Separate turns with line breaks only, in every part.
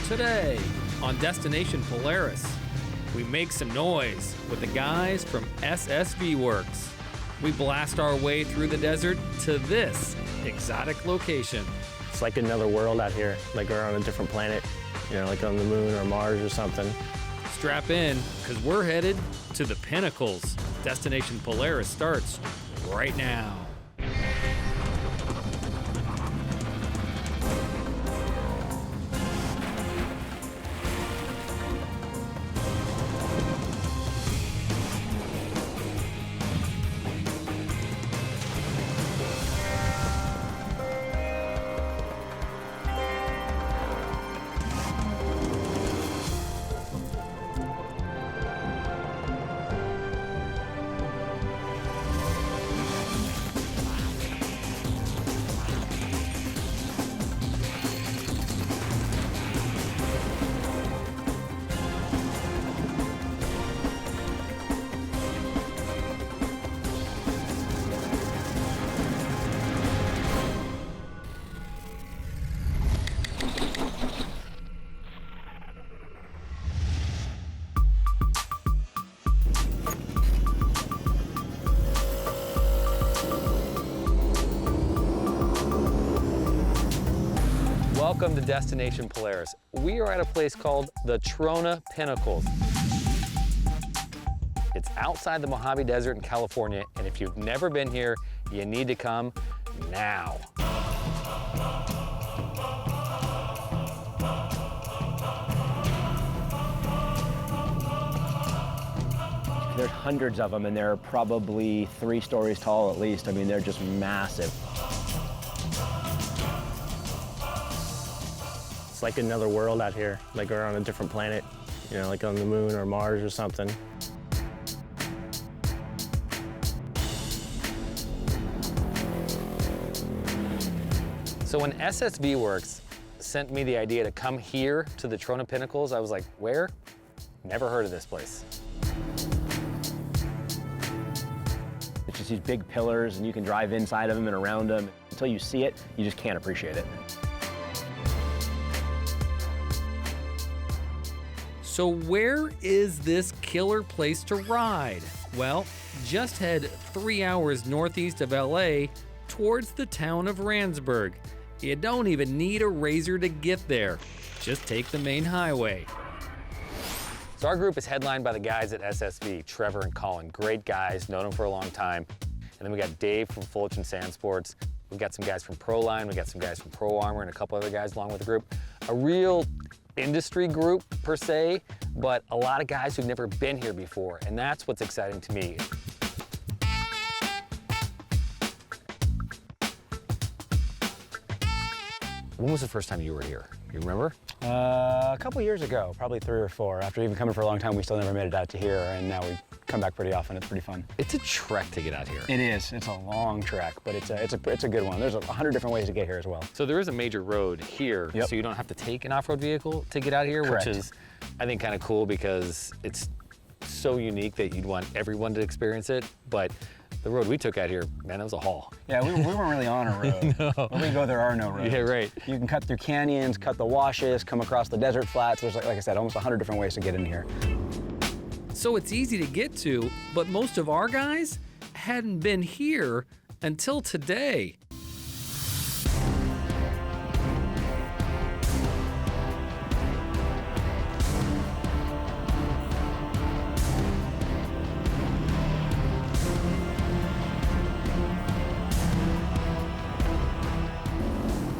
Today on Destination Polaris, we make some noise with the guys from Ssv Works. We blast our way through the desert to this exotic location.
It's like another world out here, like we're on a different planet, you know, like on the moon or Mars or something.
Strap in, because we're headed to the Pinnacles. Destination Polaris starts right now. Welcome to Destination Polaris. We are at a place called the Trona Pinnacles. It's outside the Mojave Desert in California, and if you've never been here, you need to come now.
There's hundreds of them, and they're probably 3 stories tall at least. I mean, they're just massive.
It's like another world out here, like we're on a different planet, you know, like on the moon or Mars or something.
So when Ssv Works sent me the idea to come here to the Trona Pinnacles, I was like, where? Never heard of this place.
It's just these big pillars, and you can drive inside of them and around them. Until you see it, you just can't appreciate it.
So where is this killer place to ride? Well, just head 3 hours northeast of LA towards the town of Ransburg. You don't even need a razor to get there. Just take the main highway. So our group is headlined by the guys at Ssv, Trevor and Colin. Great guys, known them for a long time. And then we got Dave from Fullerton Sand Sports. We got some guys from Proline, we got some guys from Pro Armor, and a couple other guys along with the group. A real industry group per se, but a lot of guys who've never been here before, and that's what's exciting to me. When was the first time you were here? You remember?
A couple years ago, probably 3 or 4. After even coming for a long time, we still never made it out to here, and now we come back pretty often. It's pretty fun.
It's a trek to get out here.
It is. It's a long trek, but it's a good one. There's 100 different ways to get here as well.
So there is a major road here,
Yep.
so you don't have to take an off-road vehicle to get out here,
Correct.
which is, I think, kind of cool because it's so unique that you'd want everyone to experience it. But the road we took out here, man, it was a haul.
Yeah, we weren't really on a road.
No.
When we go, there are no roads.
Yeah, right.
You can cut through canyons, cut the washes, come across the desert flats. There's, like I said, almost 100 different ways to get in here.
So it's easy to get to, but most of our guys hadn't been here until today.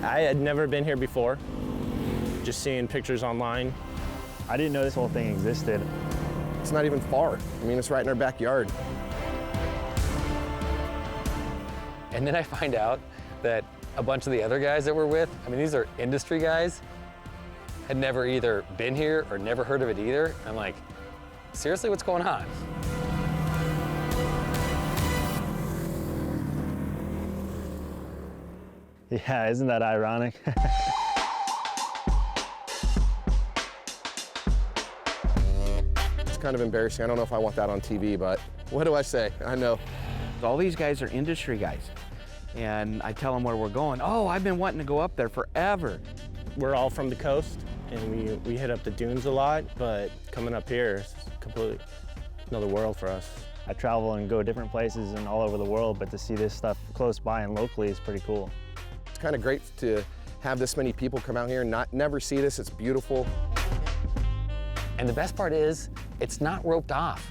I had never been here before, just seeing pictures online.
I didn't know this whole thing existed.
It's not even far. I mean, it's right in our backyard.
And then I find out that a bunch of the other guys that we're with, I mean, these are industry guys, had never either been here or never heard of it either. I'm like, seriously, what's going on?
Yeah, isn't that ironic?
It's kind of embarrassing. I don't know if I want that on TV, but what do I say? I know.
All these guys are industry guys. And I tell them where we're going. Oh, I've been wanting to go up there forever.
We're all from the coast, and we hit up the dunes a lot, but coming up here is completely another world for us.
I travel and go different places and all over the world, but to see this stuff close by and locally is pretty cool.
It's kind of great to have this many people come out here and never see this. It's beautiful.
And the best part is, it's not roped off.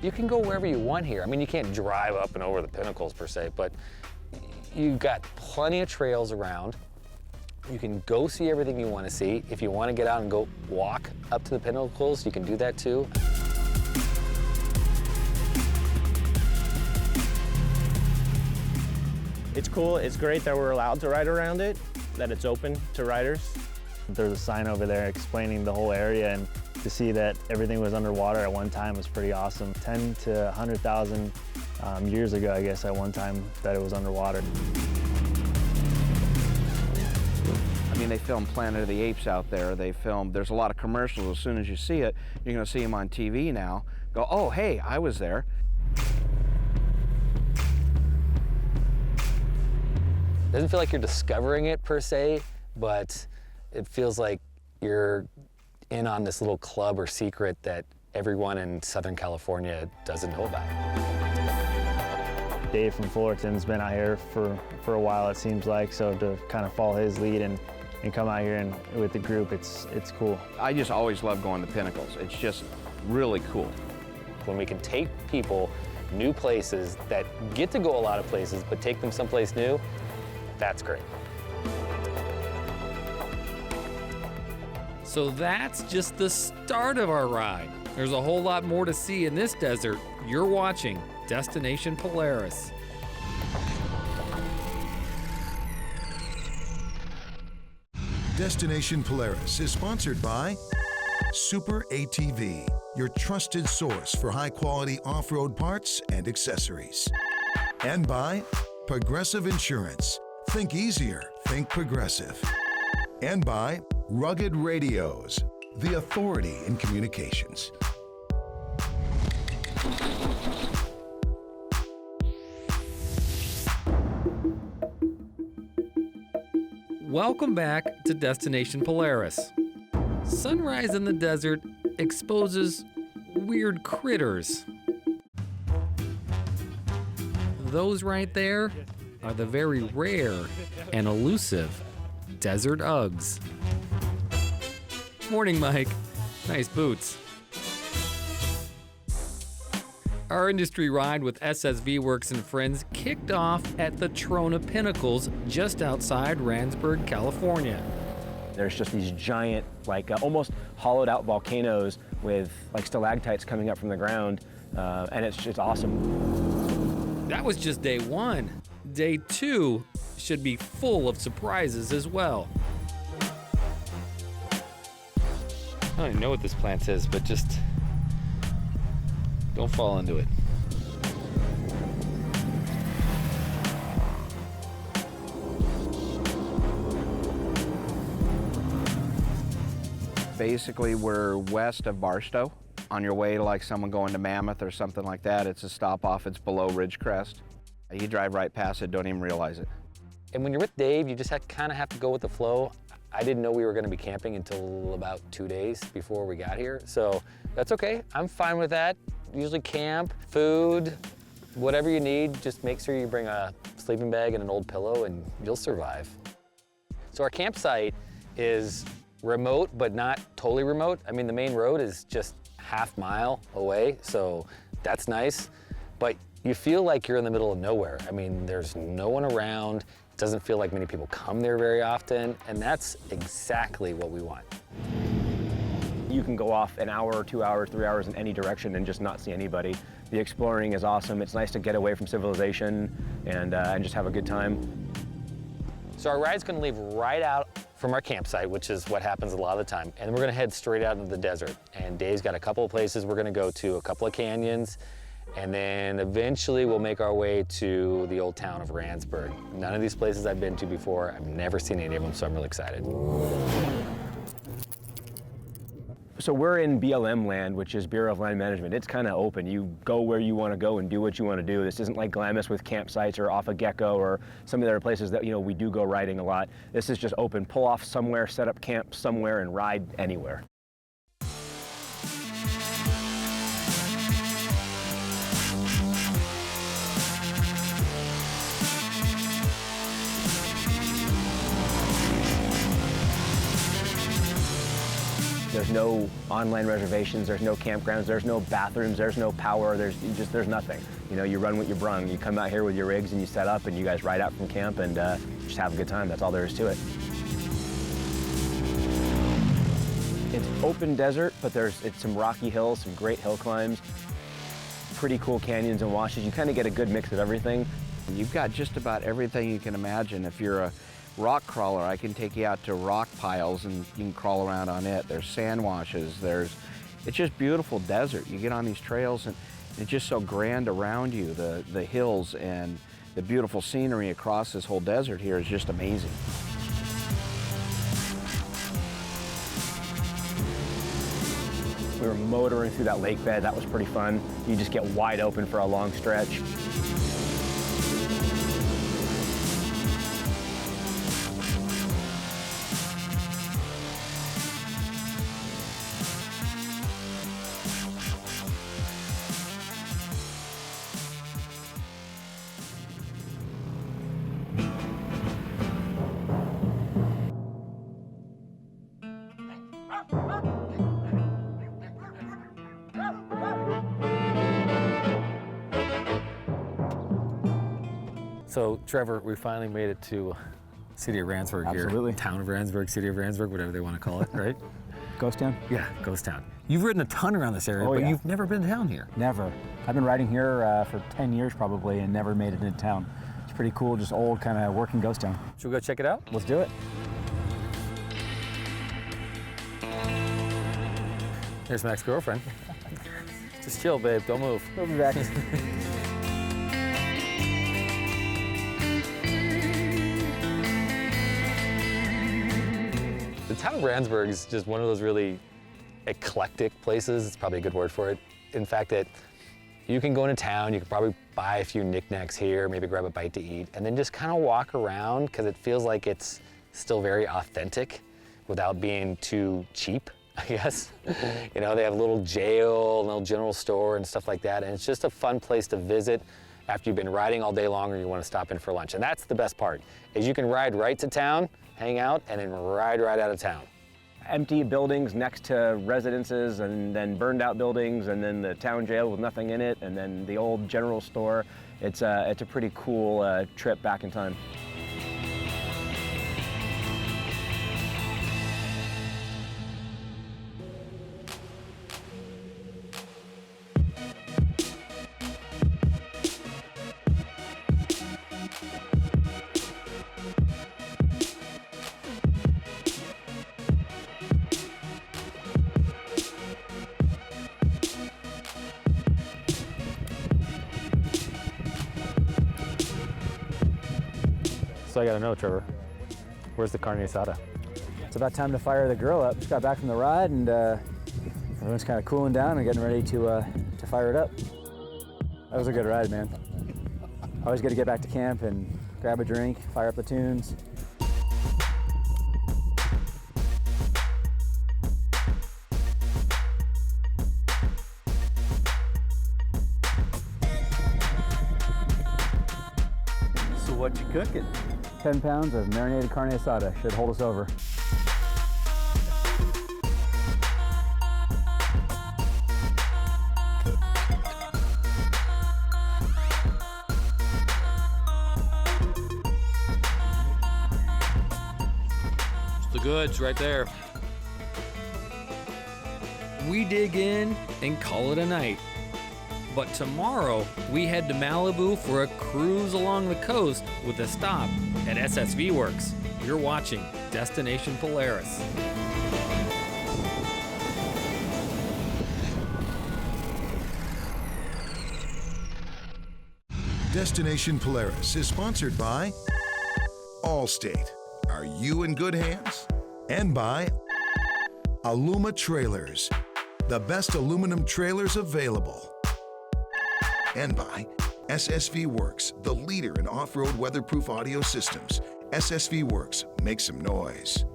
You can go wherever you want here. I mean, you can't drive up and over the Pinnacles per se, but you've got plenty of trails around. You can go see everything you want to see. If you want to get out and go walk up to the Pinnacles, you can do that too.
It's cool. It's great that we're allowed to ride around it, that it's open to riders.
There's a sign over there explaining the whole area, and to see that everything was underwater at one time was pretty awesome. 10 to 100,000 years ago, I guess, at one time that it was underwater.
I mean, they filmed Planet of the Apes out there. There's a lot of commercials. As soon as you see it, you're gonna see them on TV now. Go, oh, hey, I was there.
Doesn't feel like you're discovering it per se, but it feels like you're in on this little club or secret that everyone in Southern California doesn't know about.
Dave from Fullerton's been out here for a while, it seems like, so to kind of follow his lead and come out here and with the group, it's cool.
I just always love going to Pinnacles. It's just really cool.
When we can take people new places that get to go a lot of places, but take them someplace new, that's great. So that's just the start of our ride. There's a whole lot more to see in this desert. You're watching Destination Polaris.
Destination Polaris is sponsored by Super ATV, your trusted source for high-quality off-road parts and accessories. And by Progressive Insurance. Think easier, think Progressive. And by Rugged Radios, the authority in communications.
Welcome back to Destination Polaris. Sunrise in the desert exposes weird critters. Those right there are the very rare and elusive desert Uggs. Morning, Mike. Nice boots. Our industry ride with Ssv Works and friends kicked off at the Trona Pinnacles just outside Ransburg, California.
There's just these giant, like almost hollowed out volcanoes with like stalactites coming up from the ground, and it's just awesome.
That was just day one. Day two should be full of surprises as well. I don't even know what this plant is, but just don't fall into it.
Basically, we're west of Barstow. On your way to like someone going to Mammoth or something like that, it's a stop off, it's below Ridgecrest. You drive right past it, don't even realize it.
And when you're with Dave, you just kind of have to go with the flow. I didn't know we were going to be camping until about 2 days before we got here, so that's okay. I'm fine with that. Usually camp, food, whatever you need, just make sure you bring a sleeping bag and an old pillow and you'll survive. So our campsite is remote, but not totally remote. I mean, the main road is just half mile away, so that's nice. But you feel like you're in the middle of nowhere. I mean, there's no one around. It doesn't feel like many people come there very often, and that's exactly what we want.
You can go off an hour, 2 hours, 3 hours in any direction and just not see anybody. The exploring is awesome. It's nice to get away from civilization and just have a good time.
So our ride's gonna leave right out from our campsite, which is what happens a lot of the time, and we're gonna head straight out into the desert. And Dave's got a couple of places we're gonna go to, a couple of canyons, and then eventually we'll make our way to the old town of Ransburg. None of these places I've been to before. I've never seen any of them, so I'm really excited.
So we're in BLM land, which is Bureau of Land Management. It's kind of open. You go where you want to go and do what you want to do. This isn't like Glamis with campsites or off a Gecko or some of the other places that, you know, we do go riding a lot. This is just open. Pull off somewhere, set up camp somewhere, and ride anywhere. There's no online reservations, there's no campgrounds, there's no bathrooms, there's no power, there's nothing. You know, you run what you brung. You come out here with your rigs and you set up and you guys ride out from camp and just have a good time. That's all there is to it. It's open desert, but it's some rocky hills, some great hill climbs, pretty cool canyons and washes. You kind of get a good mix of everything.
You've got just about everything you can imagine. If you're a rock crawler, I can take you out to rock piles and you can crawl around on it. There's sand washes, it's just beautiful desert. You get on these trails and it's just so grand around you. The hills and the beautiful scenery across this whole desert here is just amazing.
We were motoring through that lake bed. That was pretty fun. You just get wide open for a long stretch.
So, Trevor, we finally made it to city of Ransburg here.
Absolutely.
Town of Ransburg, city of Ransburg, whatever they want to call it, right?
Ghost town?
Yeah, ghost town. You've ridden a ton around this area,
Oh,
but
yeah.
you've never been down here.
Never. I've been riding here for 10 years probably and never made it into town. It's pretty cool, just old kind of working ghost town.
Should we go check it out?
Let's do it.
Here's my ex-girlfriend. Just chill, babe, don't move.
We'll be back.
The town of Ransburg is just one of those really eclectic places. It's probably a good word for it. In fact, that you can go into town, you can probably buy a few knickknacks here, maybe grab a bite to eat, and then just kind of walk around because it feels like it's still very authentic without being too cheap, I guess. You know, they have a little jail, a little general store and stuff like that, and it's just a fun place to visit after you've been riding all day long or you want to stop in for lunch. And that's the best part, is you can ride right to town, hang out, and then ride right out of town.
Empty buildings next to residences and then burned out buildings and then the town jail with nothing in it and then the old general store. It's a pretty cool trip back in time.
So I gotta know, Trevor, where's the carne asada?
It's about time to fire the grill up. Just got back from the ride and everyone's kind of cooling down and getting ready to fire it up. That was a good ride, man. Always good to get back to camp and grab a drink, fire up the tunes.
So what you cooking?
10 pounds of marinated carne asada should hold us over.
It's the goods right there. We dig in and call it a night. But tomorrow, we head to Malibu for a cruise along the coast with a stop at Ssv Works. You're watching Destination Polaris.
Destination Polaris is sponsored by Allstate. Are you in good hands? And by Aluma Trailers, the best aluminum trailers available. And by Ssv Works, the leader in off-road weatherproof audio systems. Ssv Works, make some noise.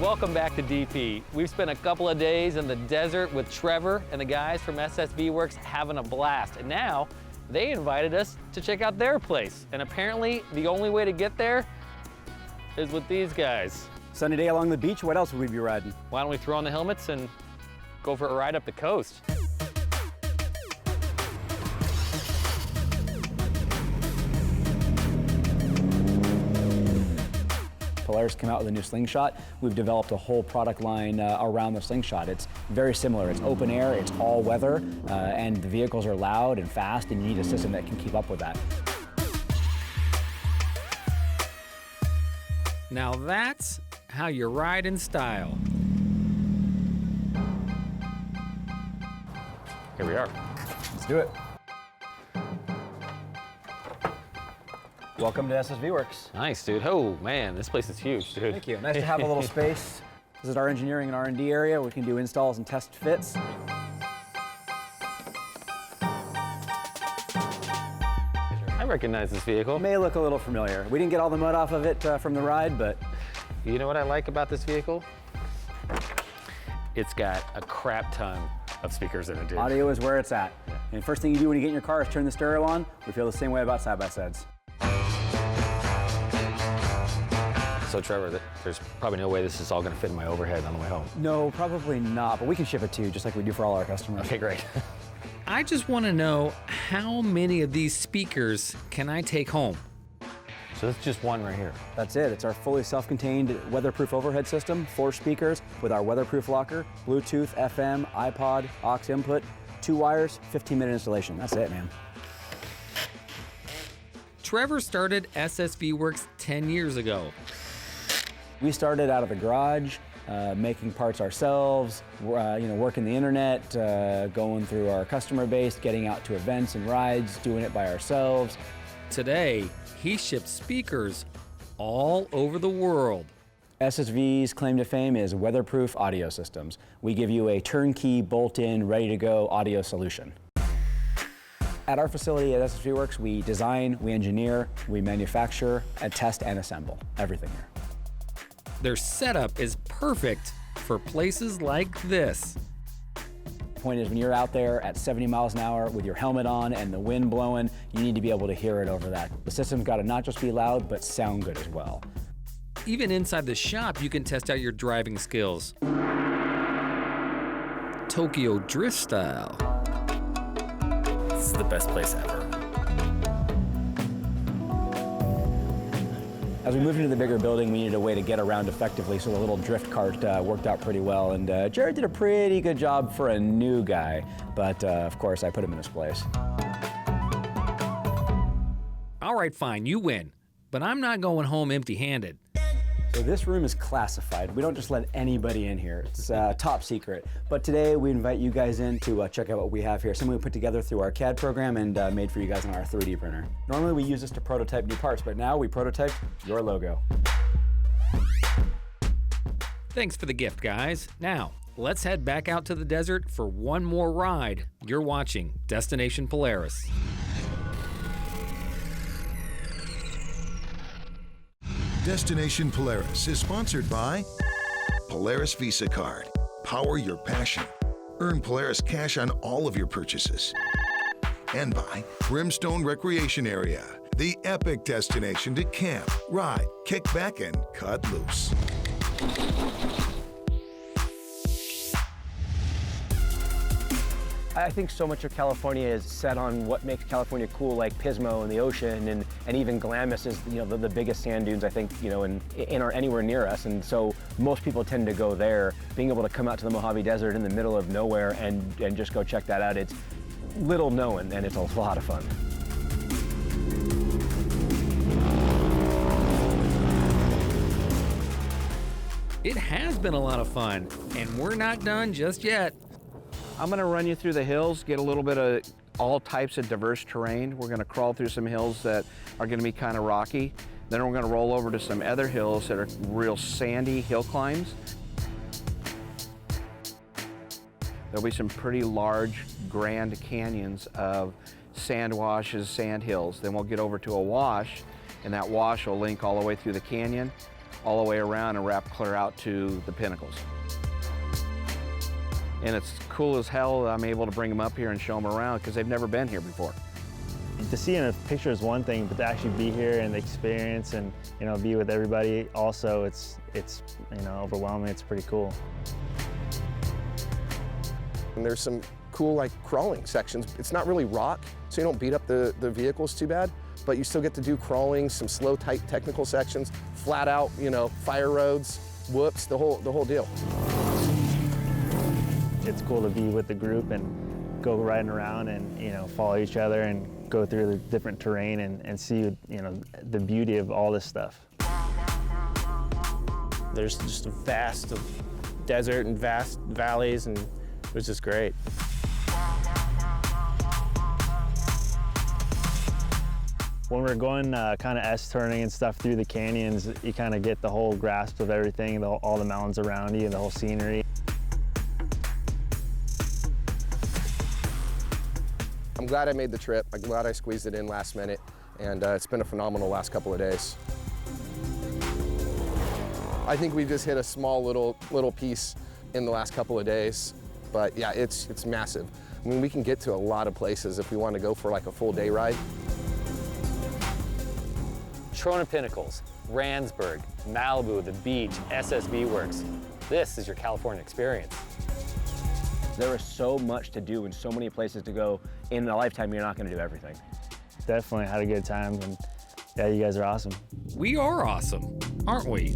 Welcome back to DP. We've spent a couple of days in the desert with Trevor and the guys from Ssv Works having a blast. And now they invited us to check out their place. And apparently the only way to get there is with these guys.
Sunny day along the beach, what else would we be riding?
Why don't we throw on the helmets and go for a ride up the coast?
Polaris came out with a new slingshot. We've developed a whole product line around the slingshot. It's very similar. It's open air, it's all weather, and the vehicles are loud and fast, and you need a system that can keep up with that.
Now that's how you ride in style. Here we are.
Let's do it. Welcome to Ssv Works.
Nice, dude. Oh, man, this place is huge, dude.
Thank you. Nice to have a little space. This is our engineering and R&D area. We can do installs and test fits.
I recognize this vehicle.
It may look a little familiar. We didn't get all the mud off of it from the ride, but...
You know what I like about this vehicle? It's got a crap ton of speakers in it, dude.
Audio is where it's at. And first thing you do when you get in your car is turn the stereo on. We feel the same way about side-by-sides.
So Trevor, there's probably no way this is all gonna fit in my overhead on the way home.
No, probably not, but we can ship it to you just like we do for all our customers.
Okay, great. I just wanna know, how many of these speakers can I take home? So that's just one right here.
That's it. It's our fully self-contained weatherproof overhead system, 4 speakers with our weatherproof locker, Bluetooth, FM, iPod, aux input, 2 wires, 15-minute installation. That's it, man.
Trevor started Ssv Works 10 years ago.
We started out of the garage, making parts ourselves, working the internet, going through our customer base, getting out to events and rides, doing it by ourselves.
Today, he ships speakers all over the world.
SSV's claim to fame is weatherproof audio systems. We give you a turnkey, bolt-in, ready-to-go audio solution. At our facility at Ssv Works, we design, we engineer, we manufacture, and test and assemble everything here.
Their setup is perfect for places like this.
The point is, when you're out there at 70 miles an hour with your helmet on and the wind blowing, you need to be able to hear it over that. The system's got to not just be loud, but sound good as well.
Even inside the shop, you can test out your driving skills. Tokyo Drift style. This is the best place ever.
As we moved into the bigger building, we needed a way to get around effectively, so the little drift cart worked out pretty well. And Jared did a pretty good job for a new guy, but of course, I put him in his place.
All right, fine, you win. But I'm not going home empty-handed.
So this room is classified. We don't just let anybody in here. It's top secret. But today we invite you guys in to check out what we have here. Something we put together through our CAD program and made for you guys on our 3D printer. Normally we use this to prototype new parts, but now we prototyped your logo.
Thanks for the gift, guys. Now, let's head back out to the desert for one more ride. You're watching Destination Polaris.
Destination Polaris is sponsored by Polaris Visa Card. Power your passion. Earn Polaris cash on all of your purchases. And by Brimstone Recreation Area, the epic destination to camp, ride, kick back, and cut loose.
I think so much of California is set on what makes California cool, like Pismo and the ocean, and even Glamis is, the biggest sand dunes, I think, or anywhere near us. And so most people tend to go there. Being able to come out to the Mojave Desert in the middle of nowhere and just go check that out, it's little known and it's a lot of fun.
It has been a lot of fun, and we're not done just yet.
I'm gonna run you through the hills, get a little bit of all types of diverse terrain. We're gonna crawl through some hills that are gonna be kind of rocky. Then we're gonna roll over to some other hills that are real sandy hill climbs. There'll be some pretty large, grand canyons of sand washes, sand hills. Then we'll get over to a wash, and that wash will link all the way through the canyon, all the way around and wrap clear out to the Pinnacles. And it's cool as hell that I'm able to bring them up here and show them around because they've never been here before.
To see in a picture is one thing, but to actually be here and experience and be with everybody also, it's overwhelming. It's pretty cool.
And there's some cool like crawling sections. It's not really rock, so you don't beat up the vehicles too bad, but you still get to do crawling, some slow, tight technical sections, flat out, fire roads, whoops, the whole deal.
It's cool to be with the group and go riding around and follow each other and go through the different terrain and see the beauty of all this stuff.
There's just a vast desert and vast valleys, and it was just great.
When we're going kind of S-turning and stuff through the canyons, you kind of get the whole grasp of everything, all the mountains around you, the whole scenery.
I'm glad I made the trip. I'm glad I squeezed it in last minute, and it's been a phenomenal last couple of days. I think we just hit a small little piece in the last couple of days, but yeah, it's massive. I mean, we can get to a lot of places if we want to go for like a full day ride.
Trona Pinnacles, Ransburg, Malibu, the beach, Ssv Works. This is your California experience.
There is so much to do and so many places to go. In a lifetime, you're not going to do everything.
Definitely had a good time, and yeah, you guys are awesome.
We are awesome, aren't we?